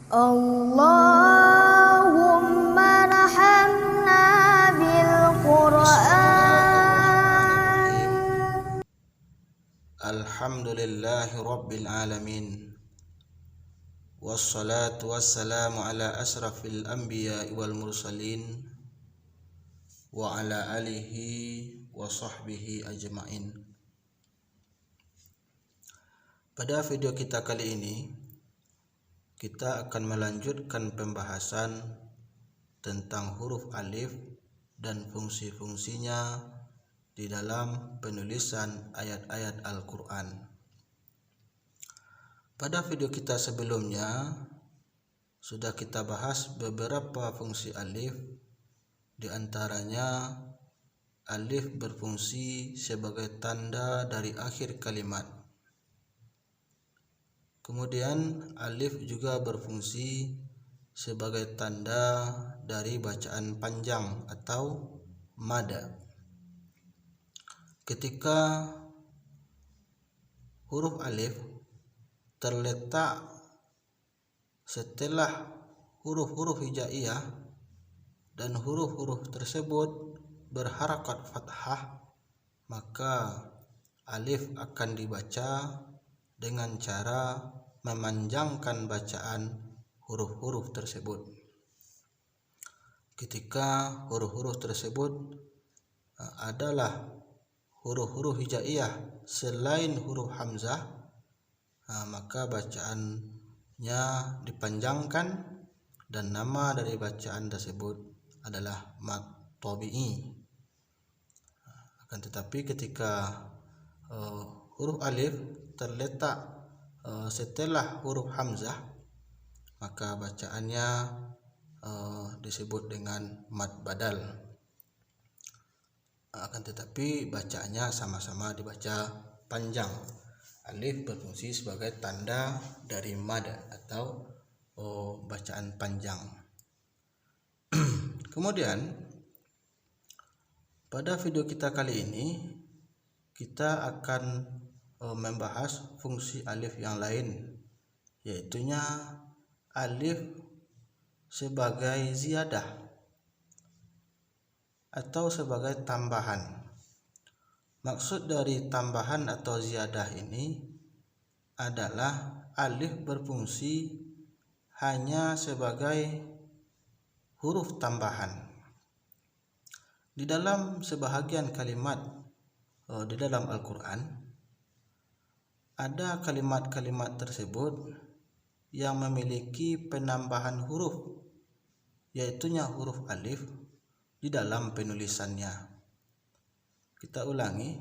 Allahumma rahamna bil Qur'an. Alhamdulillahi Rabbil Alamin. Wassalatu wassalamu ala asrafil anbiya wal mursalin wa ala alihi wa sahbihi ajma'in. Pada video kita kali ini kita akan melanjutkan pembahasan tentang huruf alif dan fungsi-fungsinya di dalam penulisan ayat-ayat Al-Quran. Pada video kita sebelumnya sudah kita bahas beberapa fungsi alif, di antaranya alif berfungsi sebagai tanda dari akhir kalimat. Kemudian alif juga berfungsi sebagai tanda dari bacaan panjang atau mada. Ketika huruf alif terletak setelah huruf-huruf hijaiyah dan huruf-huruf tersebut berharakat fathah, maka alif akan dibaca dengan cara memanjangkan bacaan huruf-huruf tersebut. Ketika huruf-huruf tersebut adalah huruf-huruf hijaiyah selain huruf hamzah, maka bacaannya dipanjangkan dan nama dari bacaan tersebut adalah mad tabi'i. Akan tetapi ketika huruf alif terletak setelah huruf hamzah, maka bacaannya disebut dengan mad badal. Akan tetapi bacaannya sama-sama dibaca panjang. Alif berfungsi sebagai tanda dari mad atau bacaan panjang. Kemudian pada video kita kali ini kita akan membahas fungsi alif yang lain, yaitunya alif sebagai ziyadah atau sebagai tambahan. Maksud dari tambahan atau ziyadah ini adalah alif berfungsi hanya sebagai huruf tambahan. Di dalam sebahagian kalimat di dalam Al-Quran ada kalimat-kalimat tersebut yang memiliki penambahan huruf, yaitunya huruf alif di dalam penulisannya. Kita ulangi,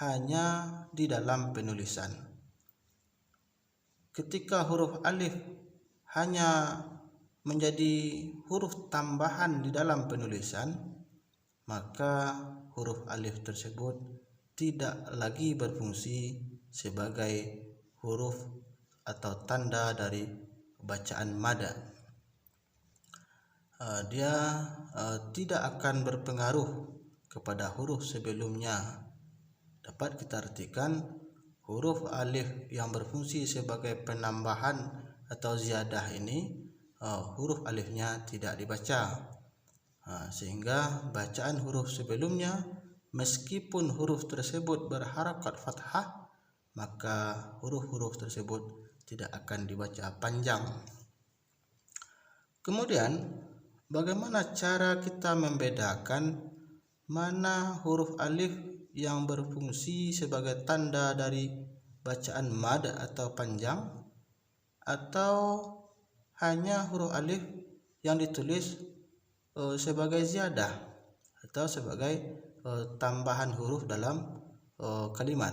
hanya di dalam penulisan. Ketika huruf alif hanya menjadi huruf tambahan di dalam penulisan, maka huruf alif tersebut tidak lagi berfungsi sebagai huruf atau tanda dari bacaan mada. Dia tidak akan berpengaruh kepada huruf sebelumnya. Dapat kita artikan huruf alif yang berfungsi sebagai penambahan atau ziyadah ini, huruf alifnya tidak dibaca, sehingga bacaan huruf sebelumnya meskipun huruf tersebut berharakat fathah, maka huruf-huruf tersebut tidak akan dibaca panjang. Kemudian bagaimana cara kita membedakan mana huruf alif yang berfungsi sebagai tanda dari bacaan mad atau panjang, atau hanya huruf alif yang ditulis sebagai ziyadah atau sebagai tambahan huruf dalam kalimat.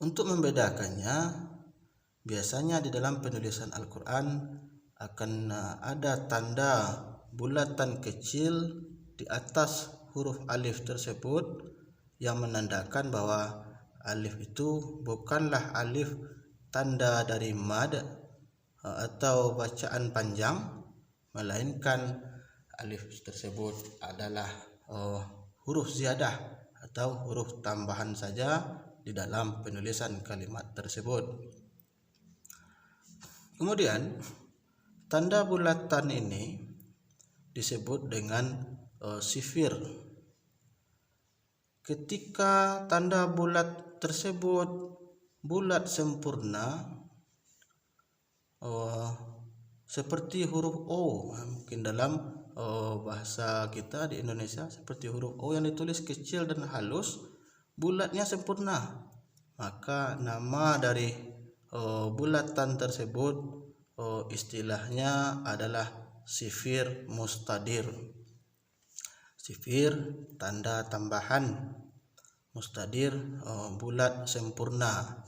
Untuk membedakannya, biasanya di dalam penulisan Al-Quran akan ada tanda bulatan kecil di atas huruf alif tersebut yang menandakan bahwa alif itu bukanlah alif tanda dari mad atau bacaan panjang, melainkan alif tersebut adalah huruf ziyadah atau huruf tambahan saja di dalam penulisan kalimat tersebut. Kemudian tanda bulatan ini disebut dengan sifir. Ketika tanda bulat tersebut bulat sempurna, seperti huruf O, mungkin dalam bahasa kita di Indonesia seperti huruf O yang ditulis kecil dan halus, bulatnya sempurna, maka nama dari bulatan tersebut istilahnya adalah sifir mustadir. Sifir tanda tambahan, mustadir bulat sempurna.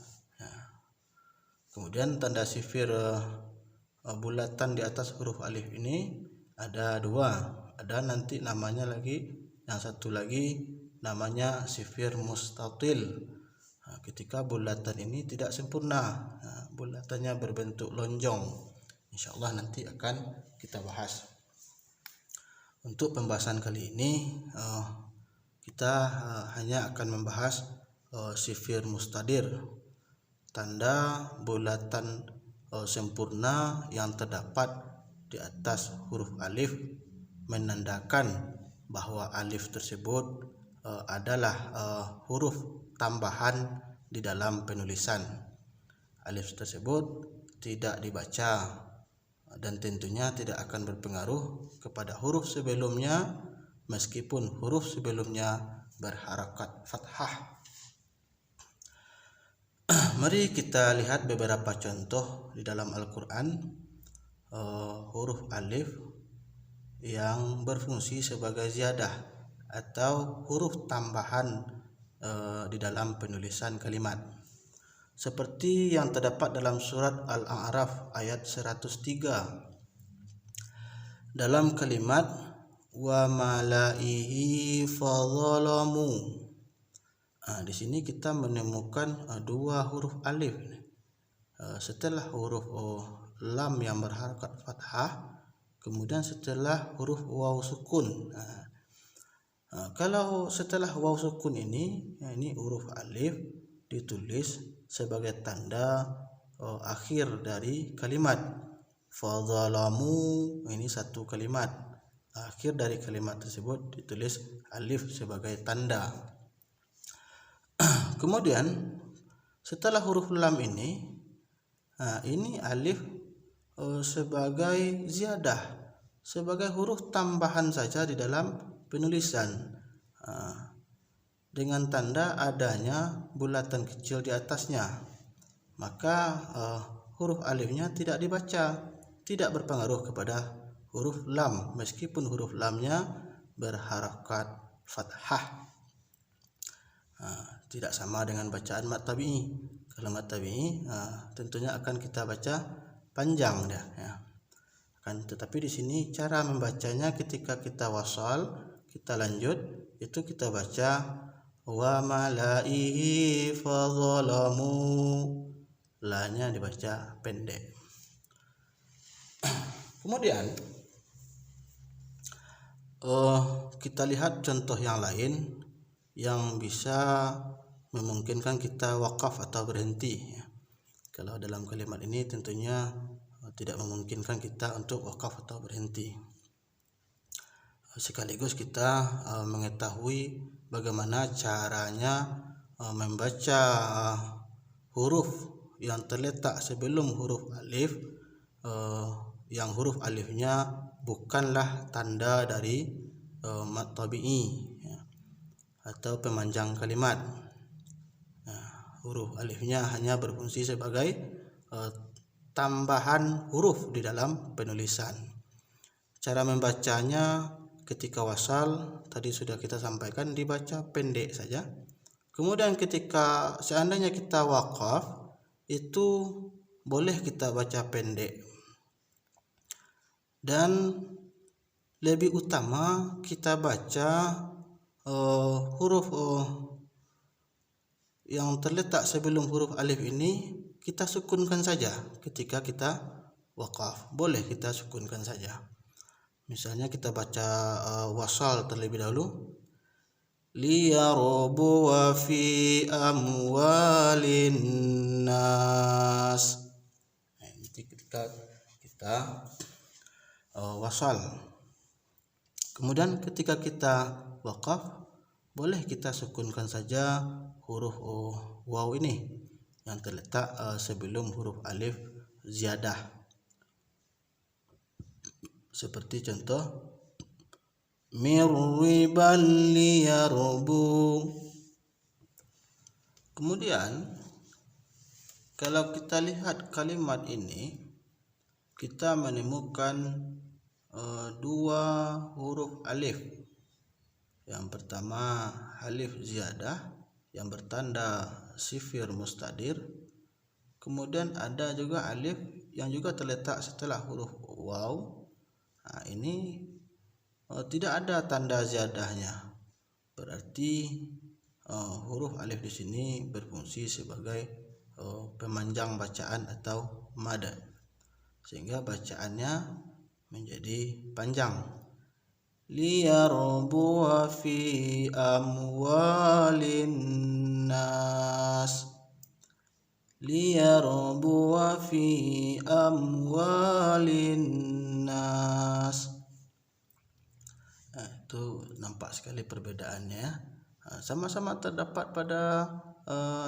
Kemudian tanda sifir bulatan di atas huruf alif ini ada dua, ada nanti namanya lagi, yang satu lagi namanya sifir mustatil. Ketika bulatan ini tidak sempurna, bulatannya berbentuk lonjong. Insyaallah nanti akan kita bahas. Untuk pembahasan kali ini kita hanya akan membahas sifir mustadir, tanda bulatan sempurna yang terdapat di atas huruf alif, menandakan bahwa alif tersebut adalah huruf tambahan di dalam penulisan. Alif tersebut tidak dibaca dan tentunya tidak akan berpengaruh kepada huruf sebelumnya meskipun huruf sebelumnya berharakat fathah. Mari kita lihat beberapa contoh di dalam Al-Quran huruf alif yang berfungsi sebagai ziyadah atau huruf tambahan di dalam penulisan kalimat, seperti yang terdapat dalam surat Al-A'raf ayat 103 dalam kalimat wa malaihi fadzalamu. Di sini kita menemukan dua huruf alif setelah huruf lam yang berharakat fathah, kemudian setelah huruf waw sukun. Kalau setelah waw sukun ini huruf alif ditulis sebagai tanda akhir dari kalimat. Fadzalamu, ini satu kalimat, akhir dari kalimat tersebut ditulis alif sebagai tanda. Kemudian setelah huruf lam ini alif sebagai ziyadah, sebagai huruf tambahan saja di dalam penulisan, dengan tanda adanya bulatan kecil di atasnya, maka huruf alifnya tidak dibaca, tidak berpengaruh kepada huruf lam meskipun huruf lamnya berharakat fathah. Tidak sama dengan bacaan mat tabi'i. Kalau mat tabi'i tentunya akan kita baca panjang dia, ya. Tetapi di sini cara membacanya ketika kita wasal, kita lanjut, itu kita baca wa malaihi fadzalamu, la-nya dibaca pendek. Kemudian kita lihat contoh yang lain yang bisa memungkinkan kita wakaf atau berhenti. Kalau dalam kalimat ini tentunya tidak memungkinkan kita untuk wakaf atau berhenti. Sekaligus kita mengetahui bagaimana caranya membaca huruf yang terletak sebelum huruf alif, yang huruf alifnya bukanlah tanda dari mat tabi'i atau pemanjang kalimat. Huruf alifnya hanya berfungsi sebagai tambahan huruf di dalam penulisan. Cara membacanya ketika wasal tadi sudah kita sampaikan, dibaca pendek saja. Kemudian ketika seandainya kita wakaf, itu boleh kita baca pendek, dan lebih utama kita baca huruf yang terletak sebelum huruf alif ini kita sukunkan saja. Ketika kita wakaf boleh kita sukunkan saja. Misalnya kita baca wasal terlebih dahulu, liyarbu wa fi amwalin nas. ketika kita wasal. Kemudian ketika kita waqaf, boleh kita sukunkan saja huruf waw ini yang terletak sebelum huruf alif ziyadah. Seperti contoh mirribal liyarbu. Kemudian kalau kita lihat kalimat ini, kita menemukan dua huruf alif. Yang pertama alif ziyadah yang bertanda sifir mustadir. Kemudian ada juga alif yang juga terletak setelah huruf waw. Nah, ini tidak ada tanda ziyadahnya. Berarti huruf alif di sini berfungsi sebagai pemanjang bacaan atau mad, sehingga bacaannya menjadi panjang. Liyarbu fi amwalin nas. Liyarbu fi amwalin nas. Itu nampak sekali perbedaannya. Sama-sama terdapat pada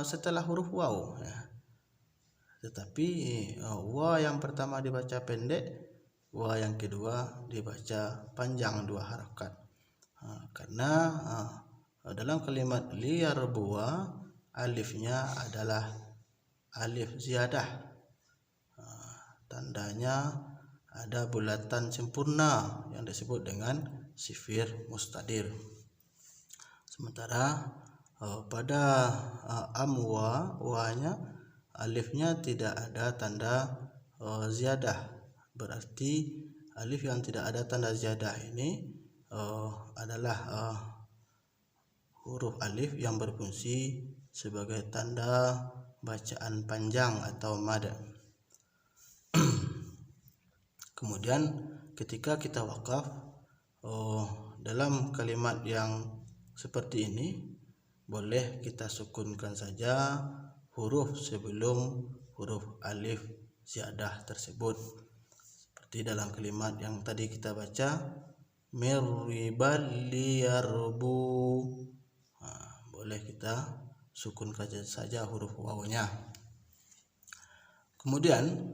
setelah huruf waw, ya. Tetapi wa yang pertama dibaca pendek, wa yang kedua dibaca panjang 2 harakat. Karena dalam kalimat liyarbua alifnya adalah alif ziyadah. Tandanya ada bulatan sempurna yang disebut dengan sifir mustadir. Sementara pada amwa, wa-nya alifnya tidak ada tanda ziyadah. Berarti alif yang tidak ada tanda ziyadah ini adalah huruf alif yang berfungsi sebagai tanda bacaan panjang atau mad. Kemudian ketika kita wakaf dalam kalimat yang seperti ini, boleh kita sukunkan saja huruf sebelum huruf alif ziyadah tersebut. Seperti dalam kalimat yang tadi kita baca, mirribal liyarbu. Boleh kita sukunkan saja huruf wawnya. Kemudian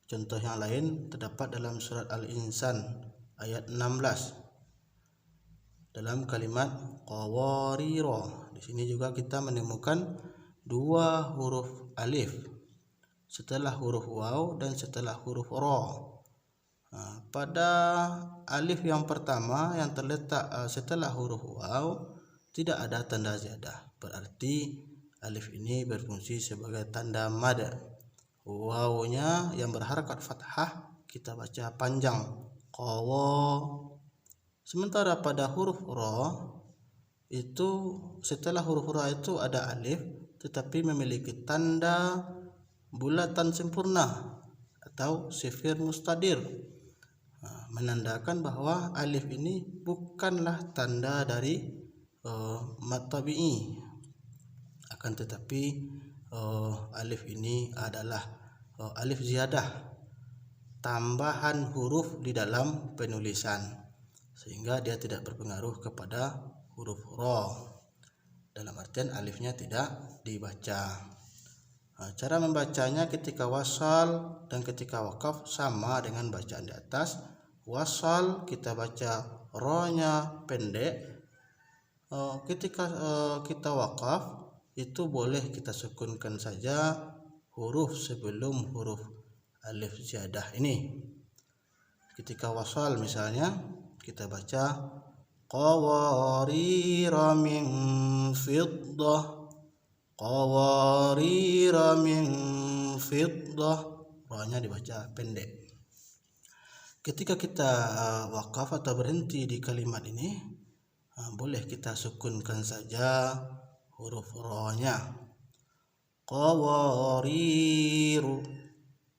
contoh yang lain terdapat dalam surat Al-Insan ayat 16. Dalam kalimat qawarira, di sini juga kita menemukan dua huruf alif setelah huruf waw dan setelah huruf ra. Pada alif yang pertama yang terletak setelah huruf waw tidak ada tanda ziyadah. Berarti alif ini berfungsi sebagai tanda mad. Wawnya yang berharakat fathah kita baca panjang qawa. Sementara pada huruf ra itu setelah huruf ra itu ada alif tetapi memiliki tanda bulatan sempurna atau sifir mustadir, menandakan bahwa alif ini bukanlah tanda dari mad tabi'i, akan tetapi alif ini adalah alif ziyadah, tambahan huruf di dalam penulisan, sehingga dia tidak berpengaruh kepada huruf ra. Dalam artian alifnya tidak dibaca. Cara membacanya ketika wasal dan ketika wakaf sama dengan bacaan di atas. Wasal kita baca ra-nya pendek. Ketika kita wakaf itu boleh kita sukunkan saja huruf sebelum huruf alif ziyadah ini. Ketika wasal misalnya kita baca qawarira min fiddah, qawarira min fiddah, ra-nya dibaca pendek. Ketika kita wakaf atau berhenti di kalimat ini, boleh kita sukunkan saja huruf ra-nya. Qawariru,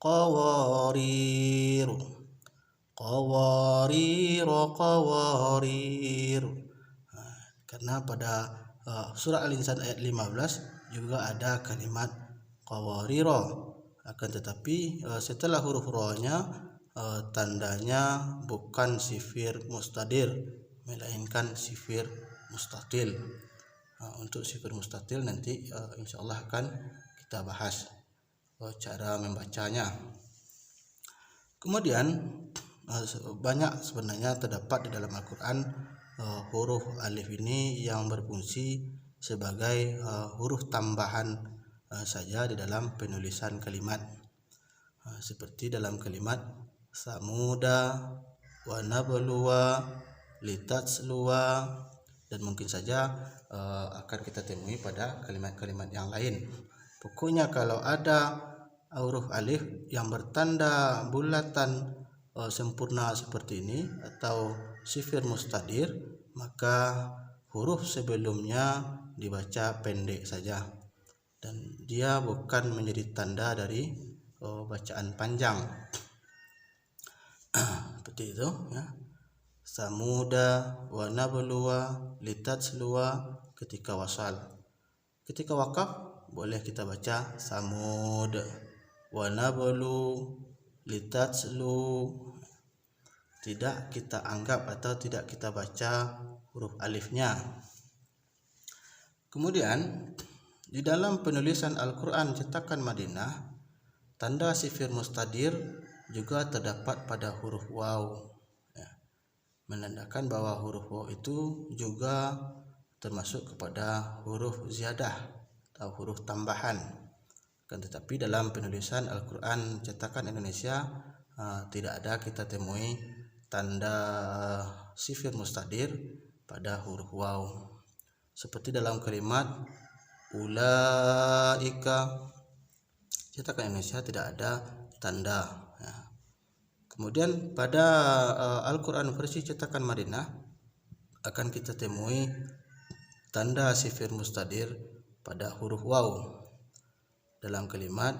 qawariru, qawariru, qawariru. Karena pada surah Al-Insan ayat 15 juga ada kalimat qawariro. Akan tetapi setelah huruf ro-nya tandanya bukan sifir mustadir, melainkan sifir mustatil. Untuk sifir mustatil nanti insyaallah akan kita bahas cara membacanya. Kemudian banyak sebenarnya terdapat di dalam Al-Quran huruf alif ini yang berfungsi sebagai huruf tambahan saja di dalam penulisan kalimat, seperti dalam kalimat samuda, wa nabluwa, litatsluwa, dan mungkin saja akan kita temui pada kalimat-kalimat yang lain. Pokoknya kalau ada huruf alif yang bertanda bulatan sempurna seperti ini atau sifir mustadir, maka huruf sebelumnya dibaca pendek saja dan dia bukan menjadi tanda dari bacaan panjang. Seperti itu ya. Samuda, wa nabluwa, litatsluwa ketika wasal. Ketika wakaf boleh kita baca samud, wa nablu, litatslu. Tidak kita anggap atau tidak kita baca huruf alifnya. Kemudian di dalam penulisan Al-Quran cetakan Madinah, tanda sifir mustadir juga terdapat pada huruf waw, menandakan bahwa huruf waw itu juga termasuk kepada huruf ziyadah atau huruf tambahan. Tetapi dalam penulisan Al-Quran cetakan Indonesia tidak ada kita temui tanda sifir mustadir pada huruf waw. Seperti dalam kalimat ulaika, cetakan Indonesia tidak ada tanda. Kemudian pada Al-Quran versi cetakan Madinah akan kita temui tanda sifir mustadir pada huruf waw dalam kalimat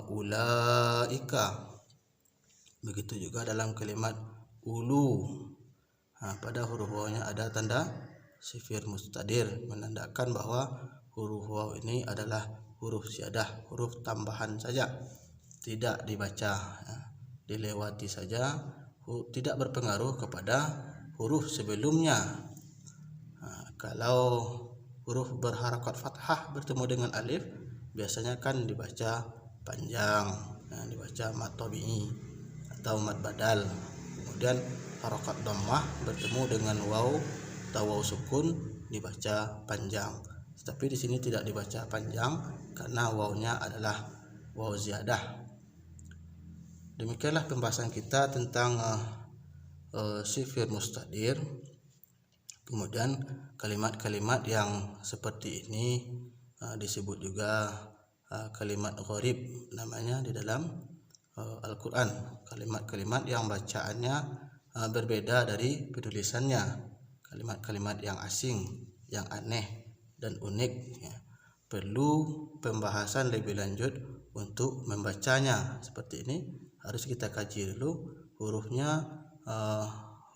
ulaika. Begitu juga dalam kalimat ulu, pada huruf waw-nya ada tanda sifir mustadir, menandakan bahwa huruf waw ini adalah huruf ziyadah, huruf tambahan saja, tidak dibaca, dilewati saja, tidak berpengaruh kepada huruf sebelumnya. Kalau huruf berharakat fathah bertemu dengan alif biasanya kan dibaca panjang, dibaca mad tabi'i atau mad badal. Kemudian harakat dhammah bertemu dengan waw atau waw sukun dibaca panjang. Tetapi di sini tidak dibaca panjang karena wawnya adalah waw ziyadah. Demikianlah pembahasan kita tentang sifir mustadir. Kemudian kalimat-kalimat yang seperti ini disebut juga kalimat gharib namanya di dalam Al-Quran. Kalimat-kalimat yang bacaannya berbeda dari penulisannya, kalimat-kalimat yang asing, yang aneh dan unik, perlu pembahasan lebih lanjut untuk membacanya. Seperti ini harus kita kaji dulu hurufnya,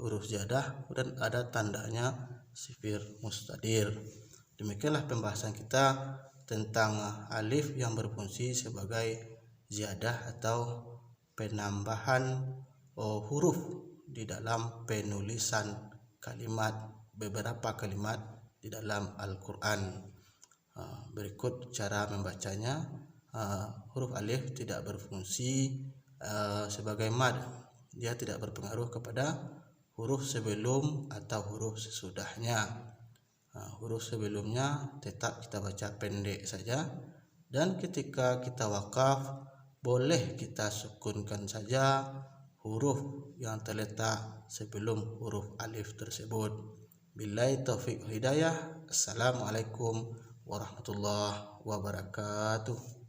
huruf ziyadah dan ada tandanya sifir mustadir. Demikianlah pembahasan kita tentang alif yang berfungsi sebagai ziyadah atau penambahan huruf di dalam penulisan kalimat, beberapa kalimat di dalam Al-Quran. Berikut cara membacanya. Huruf alif tidak berfungsi sebagai mad, dia tidak berpengaruh kepada huruf sebelum atau huruf sesudahnya. Huruf sebelumnya tetap kita baca pendek saja, dan ketika kita wakaf boleh kita sukunkan saja huruf yang terletak sebelum huruf alif tersebut. Billahi taufiq hidayah. Assalamualaikum warahmatullahi wabarakatuh.